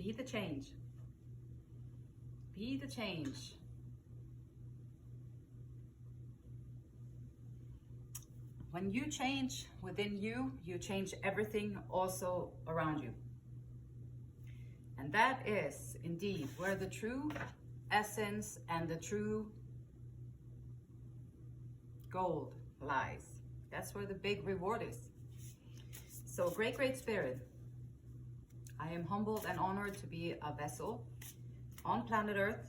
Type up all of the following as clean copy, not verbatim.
Be the change. Be the change. When you change within you, you change everything also around you. And that is indeed where the true essence and the true gold lies. That's where the big reward is. So great, great spirit. I am humbled and honored to be a vessel on planet Earth.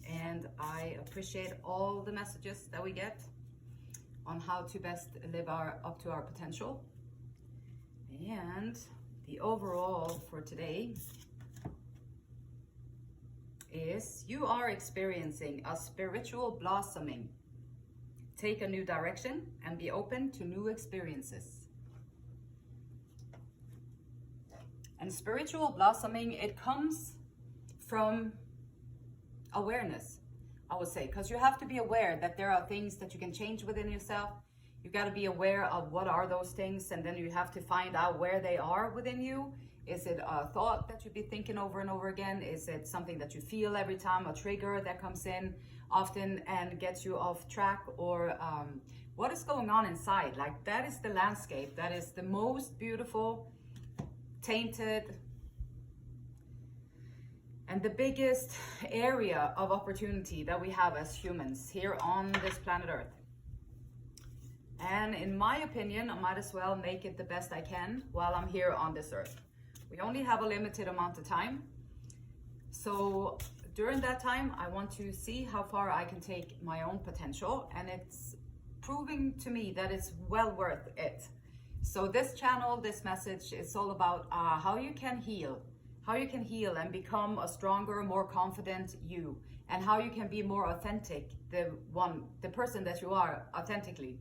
And I appreciate all the messages that we get on how to best live up to our potential. And the overall for today is you are experiencing a spiritual blossoming. Take a new direction and be open to new experiences. And spiritual blossoming, it comes from awareness, I would say, because you have to be aware that there are things that you can change within yourself. You got to be aware of what are those things, and then you have to find out where they are within you. Is it a thought that you be thinking over and over again? Is it something that you feel every time, a trigger that comes in often and gets you off track? Or what is going on inside? Like, that is the landscape. That is the most beautiful, tainted, and the biggest area of opportunity that we have as humans here on this planet Earth. And in my opinion, I might as well make it the best I can while I'm here on this earth. We only have a limited amount of time. So during that time, I want to see how far I can take my own potential. And it's proving to me that it's well worth it. So this channel, this message, is all about how you can heal. How you can heal and become a stronger, more confident you. And how you can be more authentic, the person that you are authentically.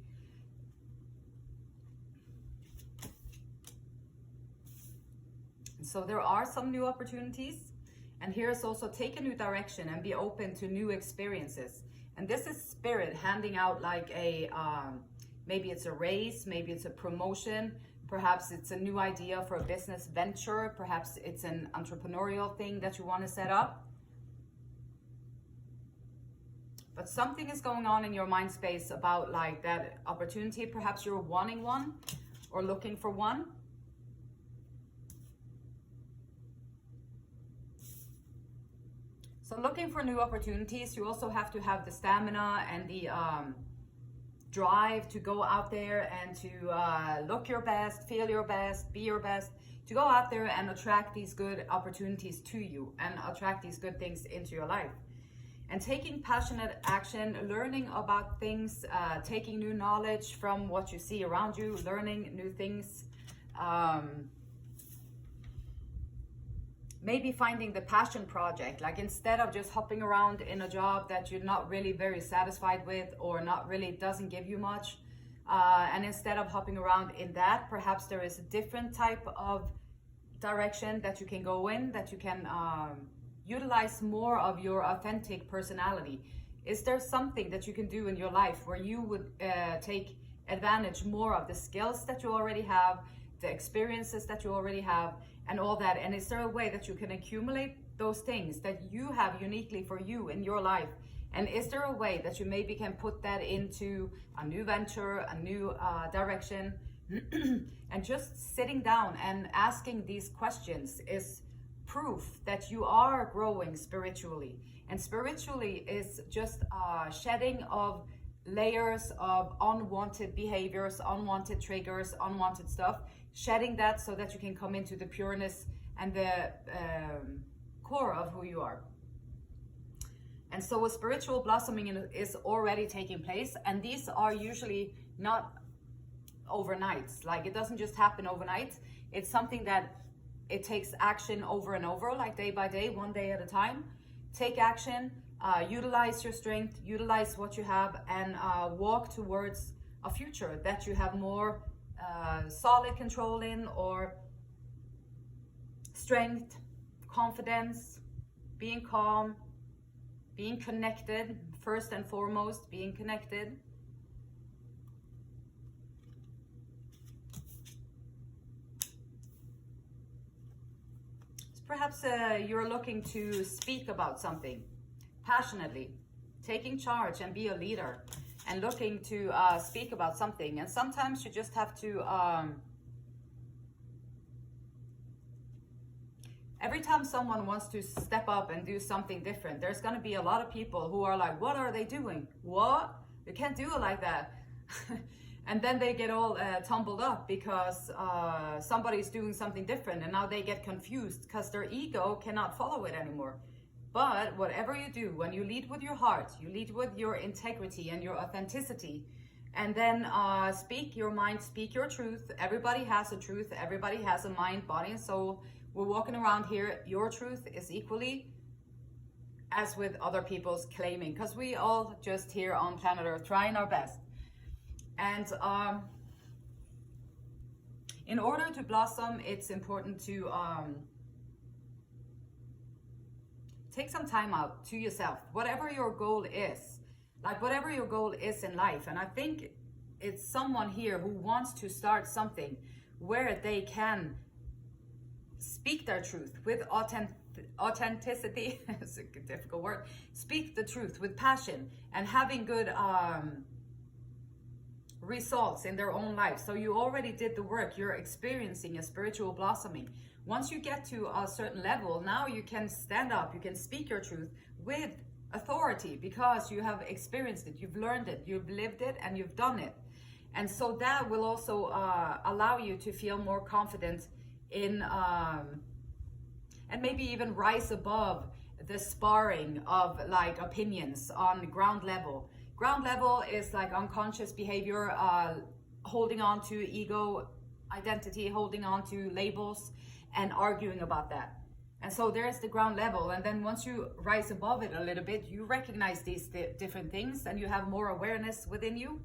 So there are some new opportunities, and here's also take a new direction and be open to new experiences. And this is spirit handing out like a, maybe it's a raise, maybe it's a promotion, perhaps it's a new idea for a business venture, perhaps it's an entrepreneurial thing that you want to set up. But something is going on in your mind space about like that opportunity. Perhaps you're wanting one or looking for one. So looking for new opportunities, you also have to have the stamina and the drive to go out there and to look your best, feel your best, be your best, to go out there and attract these good opportunities to you and attract these good things into your life. And taking passionate action, learning about things, taking new knowledge from what you see around you, learning new things, maybe finding the passion project, like instead of just hopping around in a job that you're not really very satisfied with or not really doesn't give you much. And instead of hopping around in that, perhaps there is a different type of direction that you can go in, that you can utilize more of your authentic personality. Is there something that you can do in your life where you would take advantage more of the skills that you already have, the experiences that you already have, and all that? And is there a way that you can accumulate those things that you have uniquely for you in your life? And is there a way that you maybe can put that into a new venture, a new direction? And just sitting down and asking these questions is proof that you are growing spiritually. And spiritually is just shedding of layers of unwanted behaviors, unwanted triggers, unwanted stuff, shedding that so that you can come into the pureness and the core of who you are. And so a spiritual blossoming is already taking place, and these are usually not overnight. Like, it doesn't just happen overnight. It's something that it takes action over and over, like day by day, one day at a time. Take action, utilize your strength, utilize what you have, and walk towards a future that you have more solid control in, or strength, confidence, being calm, being connected, first and foremost, being connected. Perhaps you're looking to speak about something passionately, taking charge and be a leader, and looking to speak about something. And sometimes you just have to, every time someone wants to step up and do something different, there's going to be a lot of people who are like, what are they doing? What? You can't do it like that. And then they get all tumbled up because somebody's doing something different, and now they get confused because their ego cannot follow it anymore. But whatever you do, when you lead with your heart, you lead with your integrity and your authenticity, and then speak your mind, speak your truth. Everybody has a truth. Everybody has a mind, body, and soul. We're walking around here. Your truth is equally as with other people's claiming, because we all just here on planet Earth trying our best. And in order to blossom, it's important to take some time out to yourself, whatever your goal is, like whatever your goal is in life. And I think it's someone here who wants to start something where they can speak their truth with authenticity. It's a difficult word. Speak the truth with passion and having good results in their own life. So you already did the work. You're experiencing a spiritual blossoming. Once you get to a certain level, now you can stand up, you can speak your truth with authority because you have experienced it, you've learned it, you've lived it, and you've done it. And so that will also allow you to feel more confident in and maybe even rise above the sparring of like opinions on ground level. Ground level is like unconscious behavior, holding on to ego, identity, holding on to labels, and arguing about that. And so there's the ground level. And then once you rise above it a little bit, you recognize these different things and you have more awareness within you.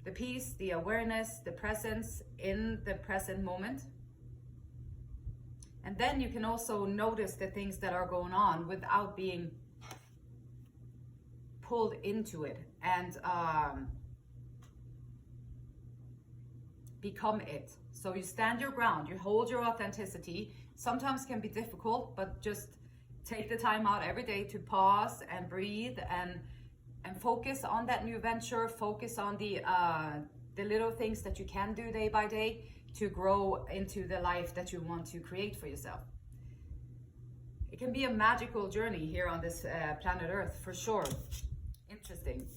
The peace, the awareness, the presence in the present moment. And then you can also notice the things that are going on without being pulled into it and become it. So you stand your ground, you hold your authenticity. Sometimes can be difficult, but just take the time out every day to pause and breathe and focus on that new venture, focus on the little things that you can do day by day to grow into the life that you want to create for yourself. It can be a magical journey here on this planet Earth, for sure. Interesting.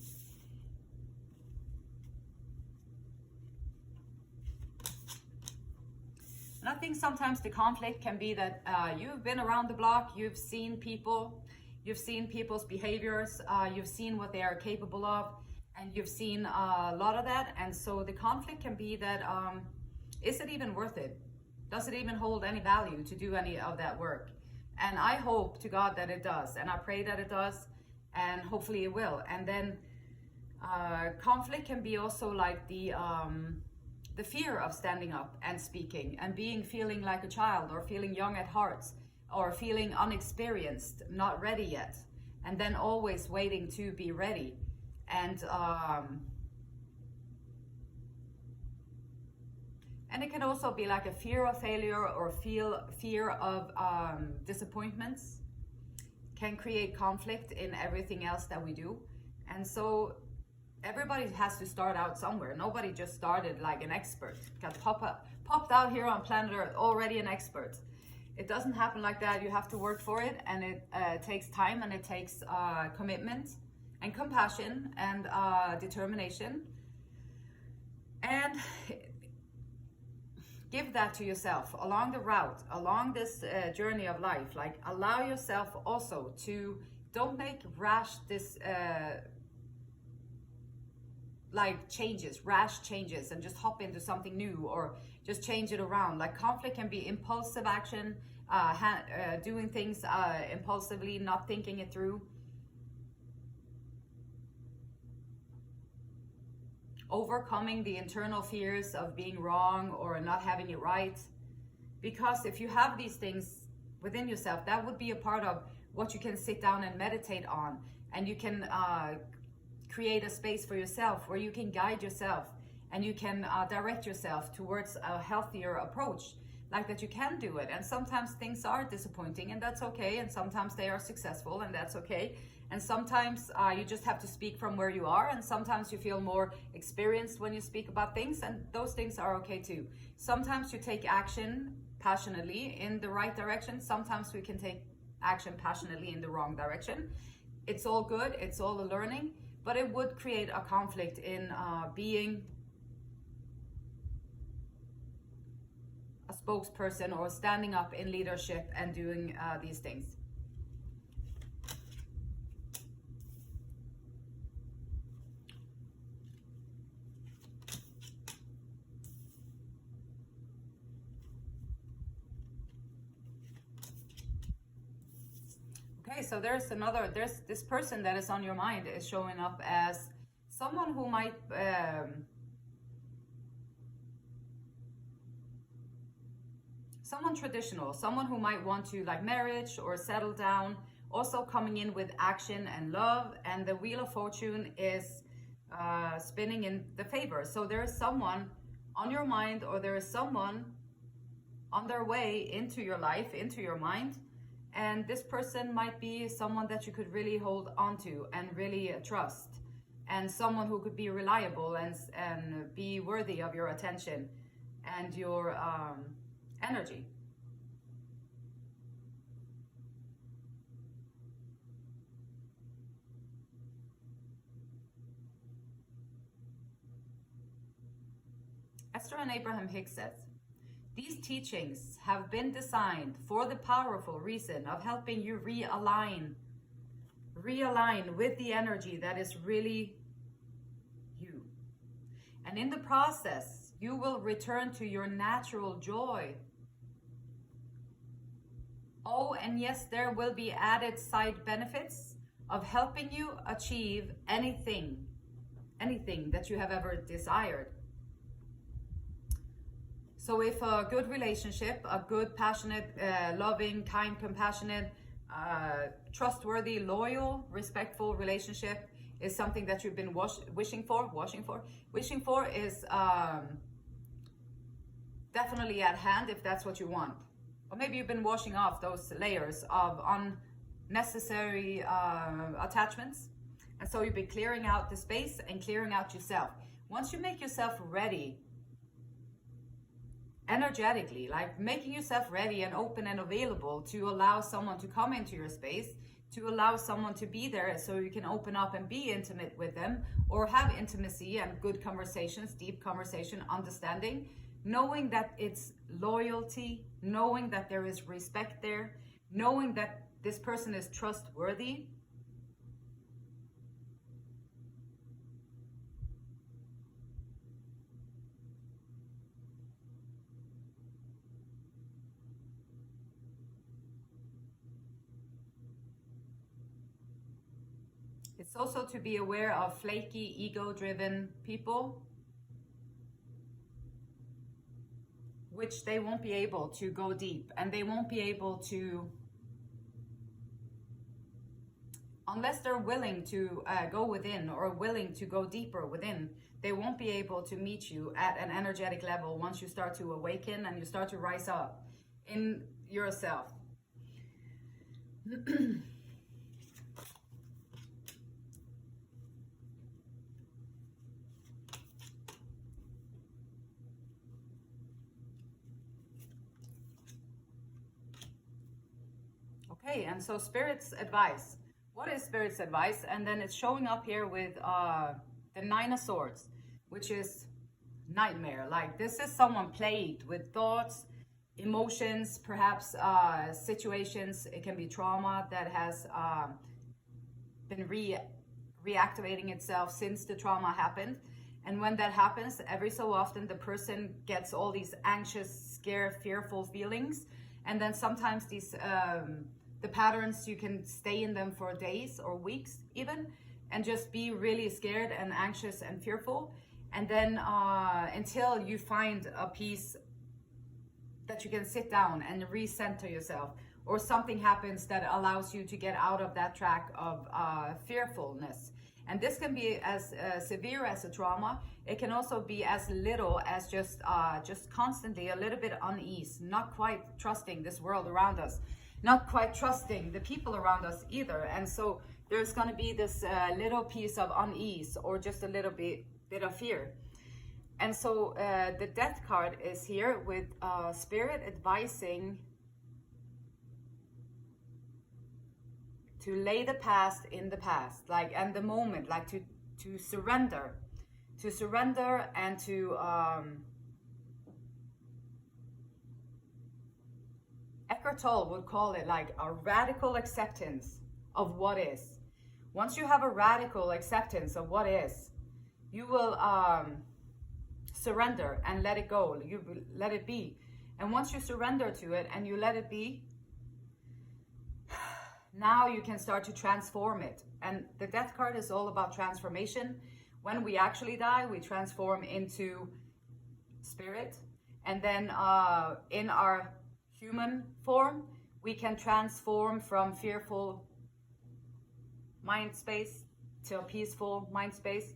And I think sometimes the conflict can be that you've been around the block, you've seen people, you've seen people's behaviors, you've seen what they are capable of, and you've seen a lot of that. And so the conflict can be that, is it even worth it? Does it even hold any value to do any of that work? And I hope to God that it does, and I pray that it does, and hopefully it will. And then conflict can be also like the fear of standing up and speaking and feeling like a child, or feeling young at heart, or feeling unexperienced, not ready yet, and then always waiting to be ready. And it can also be like a fear of failure or fear of disappointments can create conflict in everything else that we do. And so everybody has to start out somewhere. Nobody just started like an expert, got popped out here on planet Earth already an expert. It doesn't happen like that. You have to work for it, and it takes time, and it takes commitment and compassion and determination. And give that to yourself along the route, along this journey of life. Like, allow yourself also to, don't make rash rash changes and just hop into something new or just change it around. Like, conflict can be impulsive action, doing things impulsively, not thinking it through. Overcoming the internal fears of being wrong or not having it right. Because if you have these things within yourself, that would be a part of what you can sit down and meditate on. And you can create a space for yourself where you can guide yourself and you can direct yourself towards a healthier approach. like that you can do it. And sometimes things are disappointing, and that's okay. And sometimes they are successful, and that's okay. And sometimes you just have to speak from where you are, and sometimes you feel more experienced when you speak about things, and those things are okay too. Sometimes you take action passionately in the right direction. Sometimes we can take action passionately in the wrong direction. It's all good, it's all a learning, but it would create a conflict in being a spokesperson or standing up in leadership and doing these things. Okay, so there's this person that is on your mind is showing up as someone who might someone traditional, someone who might want to like marriage or settle down, also coming in with action and love, and the Wheel of Fortune is spinning in the favor. So there is someone on your mind, or there is someone on their way into your life, into your mind, and this person might be someone that you could really hold on to and really trust, and someone who could be reliable and be worthy of your attention and your energy. Esther and Abraham Hicks says, these teachings have been designed for the powerful reason of helping you realign with the energy that is really you. And in the process, you will return to your natural joy. Oh, and yes, there will be added side benefits of helping you achieve anything that you have ever desired. So if a good relationship, a good, passionate, loving, kind, compassionate, trustworthy, loyal, respectful relationship is something that you've been wishing for is definitely at hand if that's what you want. Or maybe you've been washing off those layers of unnecessary attachments. And so you've been clearing out the space and clearing out yourself. Once you make yourself ready, energetically, like making yourself ready and open and available to allow someone to come into your space, to allow someone to be there so you can open up and be intimate with them, or have intimacy and good conversations, deep conversation, understanding, knowing that it's loyalty, knowing that there is respect there, knowing that this person is trustworthy. It's also to be aware of flaky, ego-driven people, which they won't be able to go deep, and they won't be able to, unless they're willing to go within or willing to go deeper within, they won't be able to meet you at an energetic level once you start to awaken and you start to rise up in yourself. Okay, and so Spirit's advice. What is Spirit's advice? And then it's showing up here with the Nine of Swords, which is nightmare. Like this is someone plagued with thoughts, emotions, perhaps situations. It can be trauma that has been reactivating itself since the trauma happened. And when that happens, every so often the person gets all these anxious, scared, fearful feelings. And then sometimes these the patterns, you can stay in them for days or weeks even, and just be really scared and anxious and fearful. And then until you find a piece that you can sit down and recenter yourself, or something happens that allows you to get out of that track of fearfulness. And this can be as severe as a trauma. It can also be as little as just constantly a little bit unease, not quite trusting this world around us, not quite trusting the people around us either. And so there's going to be this little piece of unease, or just a little bit of fear. And so the Death card is here with Spirit advising to lay the past in the past, like, and the moment, like to surrender and to Eckhart Tolle would call it like a radical acceptance of what is. Once you have a radical acceptance of what is, you will surrender and let it go. You let it be. And once you surrender to it and you let it be, now you can start to transform it. And the Death card is all about transformation. When we actually die, we transform into spirit. And then in our human form, we can transform from fearful mind space to a peaceful mind space.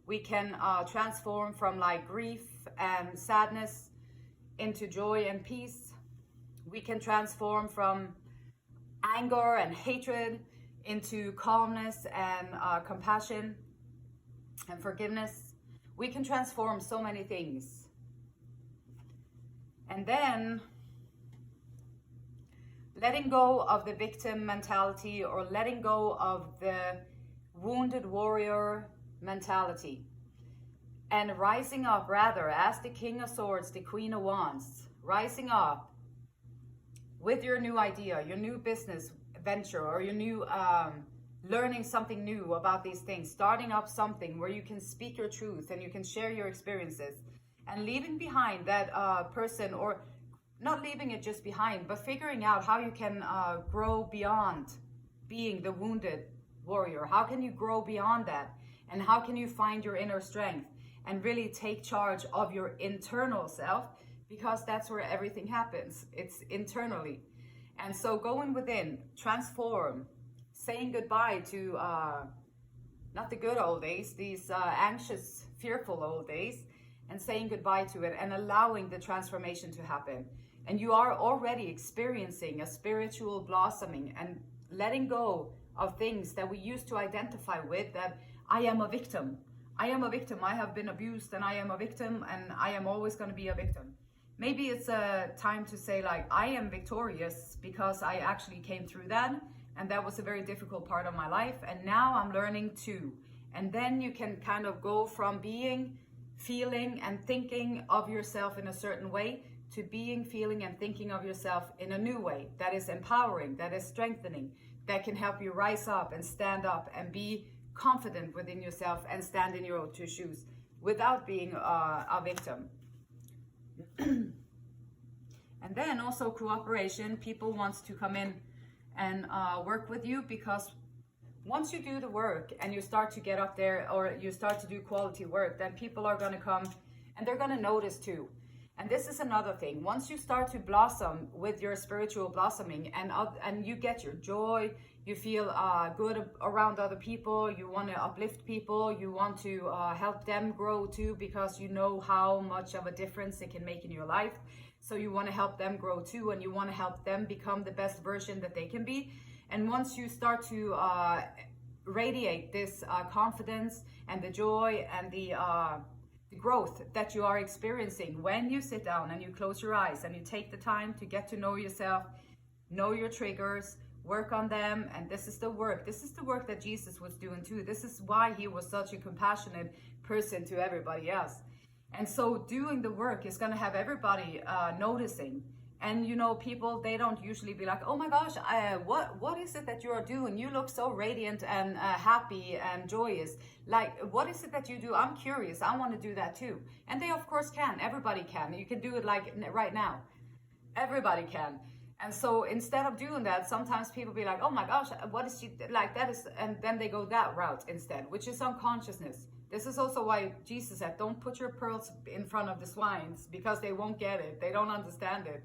We can transform from like grief and sadness into joy and peace. We can transform from anger and hatred into calmness and compassion and forgiveness. We can transform so many things. And then letting go of the victim mentality, or letting go of the wounded warrior mentality, and rising up rather as the King of Swords, the Queen of Wands, rising up with your new idea, your new business venture, or your new learning something new about these things, starting up something where you can speak your truth and you can share your experiences, and leaving behind that person, or not leaving it just behind, but figuring out how you can grow beyond being the wounded warrior. How can you grow beyond that? And how can you find your inner strength and really take charge of your internal self? Because that's where everything happens. It's internally. And so going within, transform, saying goodbye to not the good old days, these anxious, fearful old days, and saying goodbye to it and allowing the transformation to happen. And you are already experiencing a spiritual blossoming and letting go of things that we used to identify with, that I am a victim. I am a victim. I have been abused and I am a victim, and I am always going to be a victim. Maybe it's a time to say like, I am victorious because I actually came through that, and that was a very difficult part of my life, and now I'm learning too. And then you can kind of go from being, feeling and thinking of yourself in a certain way to being, feeling and thinking of yourself in a new way that is empowering, that is strengthening, that can help you rise up and stand up and be confident within yourself and stand in your own two shoes without being a victim. And then also cooperation. People want to come in and work with you, because once you do the work and you start to get up there, or you start to do quality work, then people are going to come and they're going to notice too. And this is another thing. Once you start to blossom with your spiritual blossoming, and you get your joy, you feel good around other people, you want to uplift people, you want to help them grow too, because you know how much of a difference it can make in your life. So you want to help them grow too, and you want to help them become the best version that they can be. And once you start to radiate this confidence and the joy and the growth that you are experiencing when you sit down and you close your eyes and you take the time to get to know yourself, know your triggers, work on them. And this is the work. This is the work that Jesus was doing too. This is why he was such a compassionate person to everybody else. And so doing the work is going to have everybody noticing. And you know, people, they don't usually be like, oh my gosh, what is it that you're doing? You look so radiant and happy and joyous. Like, what is it that you do? I'm curious. I want to do that too. And they of course can. Everybody can. You can do it like right now. Everybody can. And so instead of doing that, sometimes people be like, oh my gosh, what is she like? That is, and then they go that route instead, which is unconsciousness. This is also why Jesus said, don't put your pearls in front of the swines, because they won't get it. They don't understand it.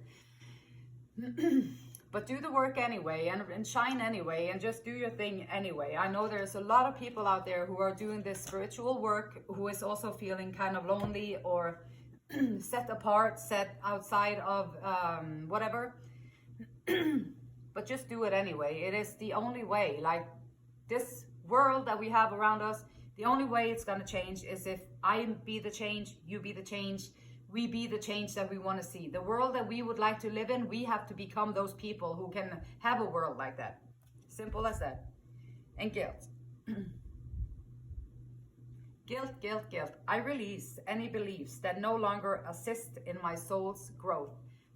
But do the work anyway, and shine anyway, and just do your thing anyway. I know there's a lot of people out there who are doing this spiritual work who is also feeling kind of lonely or set apart, set outside of whatever. But just do it anyway. It is the only way. Like, this world that we have around us, the only way it's going to change is if I be the change, you be the change, we be the change that we want to see. The world that we would like to live in, we have to become those people who can have a world like that. Simple as that. And guilt. Guilt, guilt, guilt. I release any beliefs that no longer assist in my soul's growth.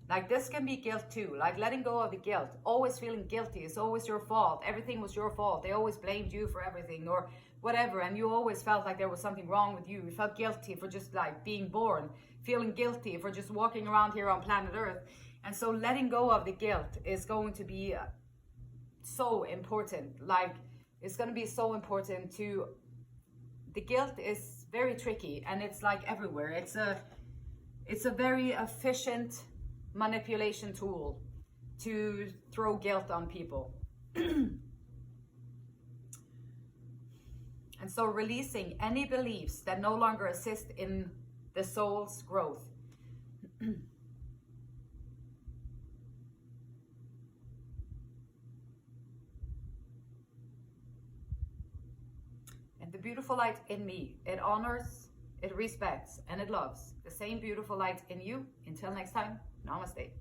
Like, this can be guilt too. Like, letting go of the guilt. Always feeling guilty. It's always your fault. Everything was your fault. They always blamed you for everything or whatever. And you always felt like there was something wrong with you. You felt guilty for just like being born. Feeling guilty for just walking around here on planet Earth. And so letting go of the guilt is going to be so important. Like, it's going to be so important to... The guilt is very tricky, and it's like everywhere. It's a very efficient manipulation tool to throw guilt on people. And so releasing any beliefs that no longer assist in the soul's growth. And the beautiful light in me, it honors, it respects, and it loves the same beautiful light in you. Until next time, namaste.